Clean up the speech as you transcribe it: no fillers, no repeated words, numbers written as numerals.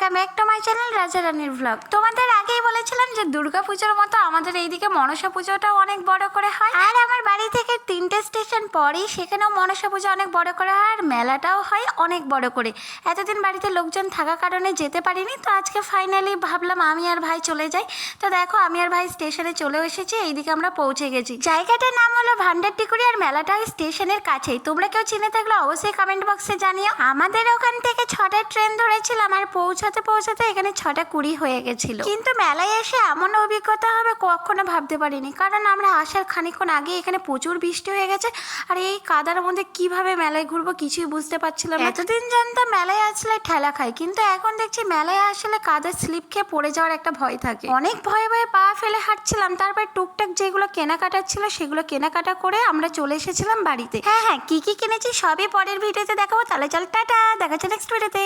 Welcome back to my channel রাজা রানীর blog. তোমাদের আগেই বলেছিলাম যে দুর্গাপুজোর মতো আমাদের এইদিকে মনসা পুজোটাও অনেক বড় করে হয়, আর আমার বাড়ি থেকে 3টে স্টেশন পরেই সেখানেও মনসা পুজো অনেক বড় করে হয়, আর মেলাটাও হয় অনেক বড় করে। এতদিন বাড়িতে লোকজন থাকার কারণে যেতে পারিনি, তো আজকে ফাইনালি ভাবলাম আমি আর ভাই চলে যাই। তো দেখো আমি আর ভাই স্টেশনে চলেও এসেছি, এইদিকে আমরা পৌঁছে গেছি। জায়গাটার নাম হলো ভান্ডারটিকুড়ি, আর মেলাটা ওই স্টেশনের কাছেই। তোমরা কেউ চিনে থাকলে অবশ্যই কমেন্ট বক্সে জানিও। আমাদের ওখান থেকে 6টার ট্রেন ধরেছিলাম, আর পৌঁছাতে পৌঁছাতে এখানে 6:20 হয়ে গেছিল। কিন্তু মেলায় এসে এমন অভিজ্ঞতা হবে কখনো ভাবতে পারিনি, কারণ আমরা আসার খানিকক্ষণ আগে এখানে প্রচুর বৃষ্টি হয়ে গেছে, আর এই কাদার মধ্যে কিভাবে মেলায় ঘুরবো কিছুই বুঝতে পারছিলাম না। এতদিন জানতাম মেলায় আসলে ঠেলা খাই, কিন্তু এখন দেখছি মেলায় আসলে কাদার স্লিপ খেয়ে পড়ে যাওয়ার একটা ভয় থাকে। অনেক ভয়ে ভয়ে পা ফেলে হাঁটছিলাম, তারপর টুকটাক যেগুলো কেনাকাটা ছিল সেগুলো কেনাকাটা করে আমরা চলে এসেছিলাম বাড়িতে। হ্যাঁ, কি কি কিনেছি সবই পরের ভিডিওতে দেখাবো। তাহলে চল টাটা, দেখা হচ্ছে নেক্সট ভিডিওতে।